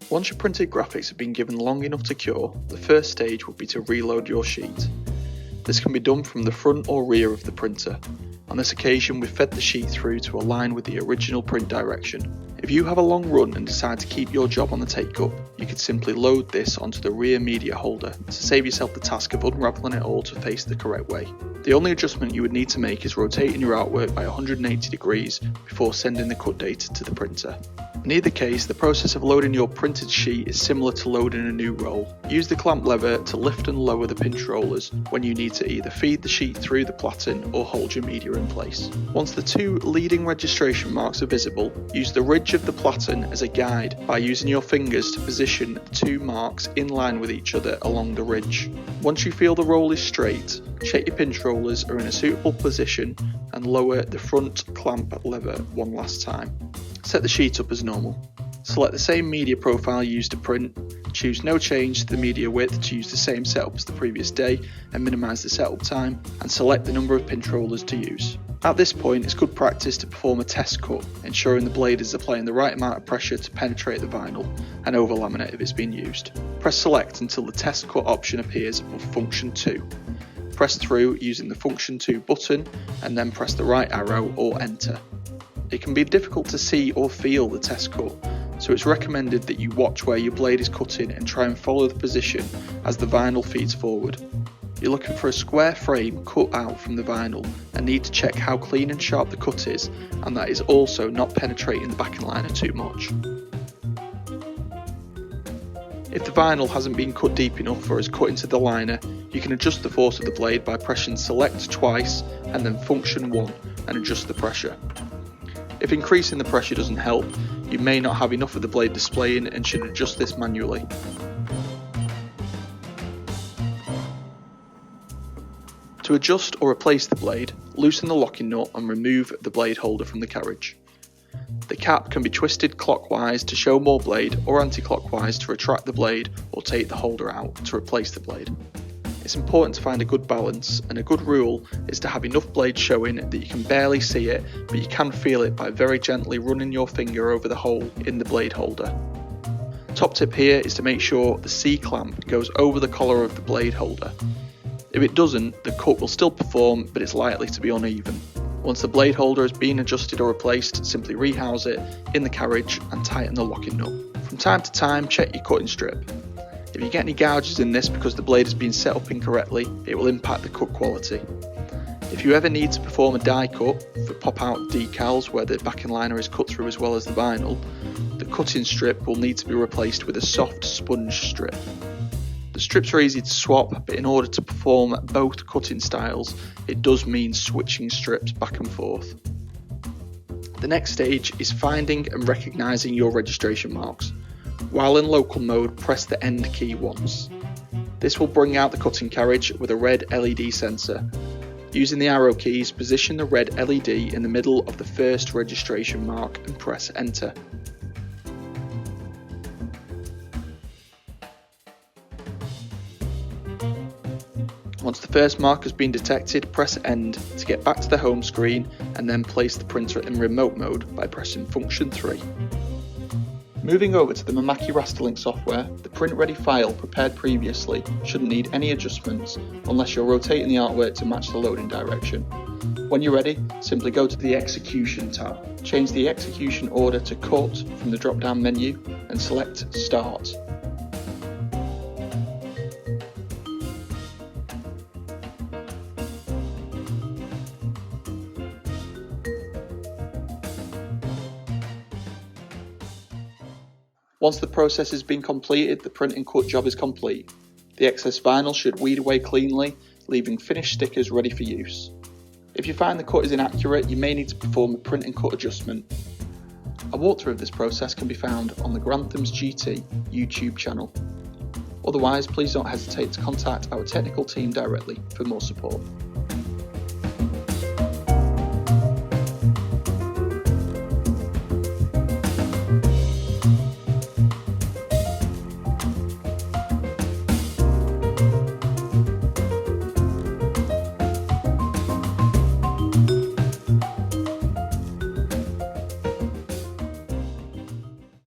Once your printed graphics have been given long enough to cure, the first stage would be to reload your sheet. This can be done from the front or rear of the printer. On this occasion, we've fed the sheet through to align with the original print direction. If you have a long run and decide to keep your job on the take-up, you could simply load this onto the rear media holder to save yourself the task of unravelling it all to face the correct way. The only adjustment you would need to make is rotating your artwork by 180 degrees before sending the cut data to the printer. In either case, the process of loading your printed sheet is similar to loading a new roll. Use the clamp lever to lift and lower the pinch rollers when you need to either feed the sheet through the platen or hold your media in place. Once the two leading registration marks are visible, use the ridge of the platen as a guide by using your fingers to position the two marks in line with each other along the ridge. Once you feel the roll is straight, check your pinch rollers are in a suitable position and lower the front clamp lever one last time. Set the sheet up as normal. Select the same media profile used to print, choose no change to the media width to use the same setup as the previous day and minimise the setup time, and select the number of pinch rollers to use. At this point, it's good practice to perform a test cut, ensuring the blade is applying the right amount of pressure to penetrate the vinyl and over laminate if it's being used. Press select until the test cut option appears above function 2. Press through using the function 2 button and then press the right arrow or enter. It can be difficult to see or feel the test cut, so it's recommended that you watch where your blade is cutting and try and follow the position as the vinyl feeds forward. You're looking for a square frame cut out from the vinyl and need to check how clean and sharp the cut is, and that is also not penetrating the backing liner too much. If the vinyl hasn't been cut deep enough or is cut into the liner, you can adjust the force of the blade by pressing select twice and then function 1 and adjust the pressure. If increasing the pressure doesn't help, you may not have enough of the blade displaying and should adjust this manually. To adjust or replace the blade, loosen the locking nut and remove the blade holder from the carriage. The cap can be twisted clockwise to show more blade or anti-clockwise to retract the blade or take the holder out to replace the blade. It's important to find a good balance, and a good rule is to have enough blade showing that you can barely see it, but you can feel it by very gently running your finger over the hole in the blade holder. Top tip here is to make sure the C-clamp goes over the collar of the blade holder. If it doesn't, the cut will still perform, but it's likely to be uneven. Once the blade holder has been adjusted or replaced, simply rehouse it in the carriage and tighten the locking nut. From time to time, check your cutting strip. If you get any gouges in this because the blade has been set up incorrectly, it will impact the cut quality. If you ever need to perform a die cut for pop-out decals where the backing liner is cut through as well as the vinyl, the cutting strip will need to be replaced with a soft sponge strip. The strips are easy to swap, but in order to perform both cutting styles, it does mean switching strips back and forth. The next stage is finding and recognising your registration marks. While in local mode, press the end key once. This will bring out the cutting carriage with a red LED sensor. Using the arrow keys, position the red LED in the middle of the first registration mark and press enter. Once the first mark has been detected, press end to get back to the home screen and then place the printer in remote mode by pressing function 3. Moving over to the Mimaki Rasterlink software, the print ready file prepared previously shouldn't need any adjustments unless you're rotating the artwork to match the loading direction. When you're ready, simply go to the Execution tab. Change the execution order to Cut from the drop down menu and select Start. Once the process has been completed, the print and cut job is complete. The excess vinyl should weed away cleanly, leaving finished stickers ready for use. If you find the cut is inaccurate, you may need to perform a print and cut adjustment. A walkthrough of this process can be found on the Granthams GT YouTube channel. Otherwise, please don't hesitate to contact our technical team directly for more support.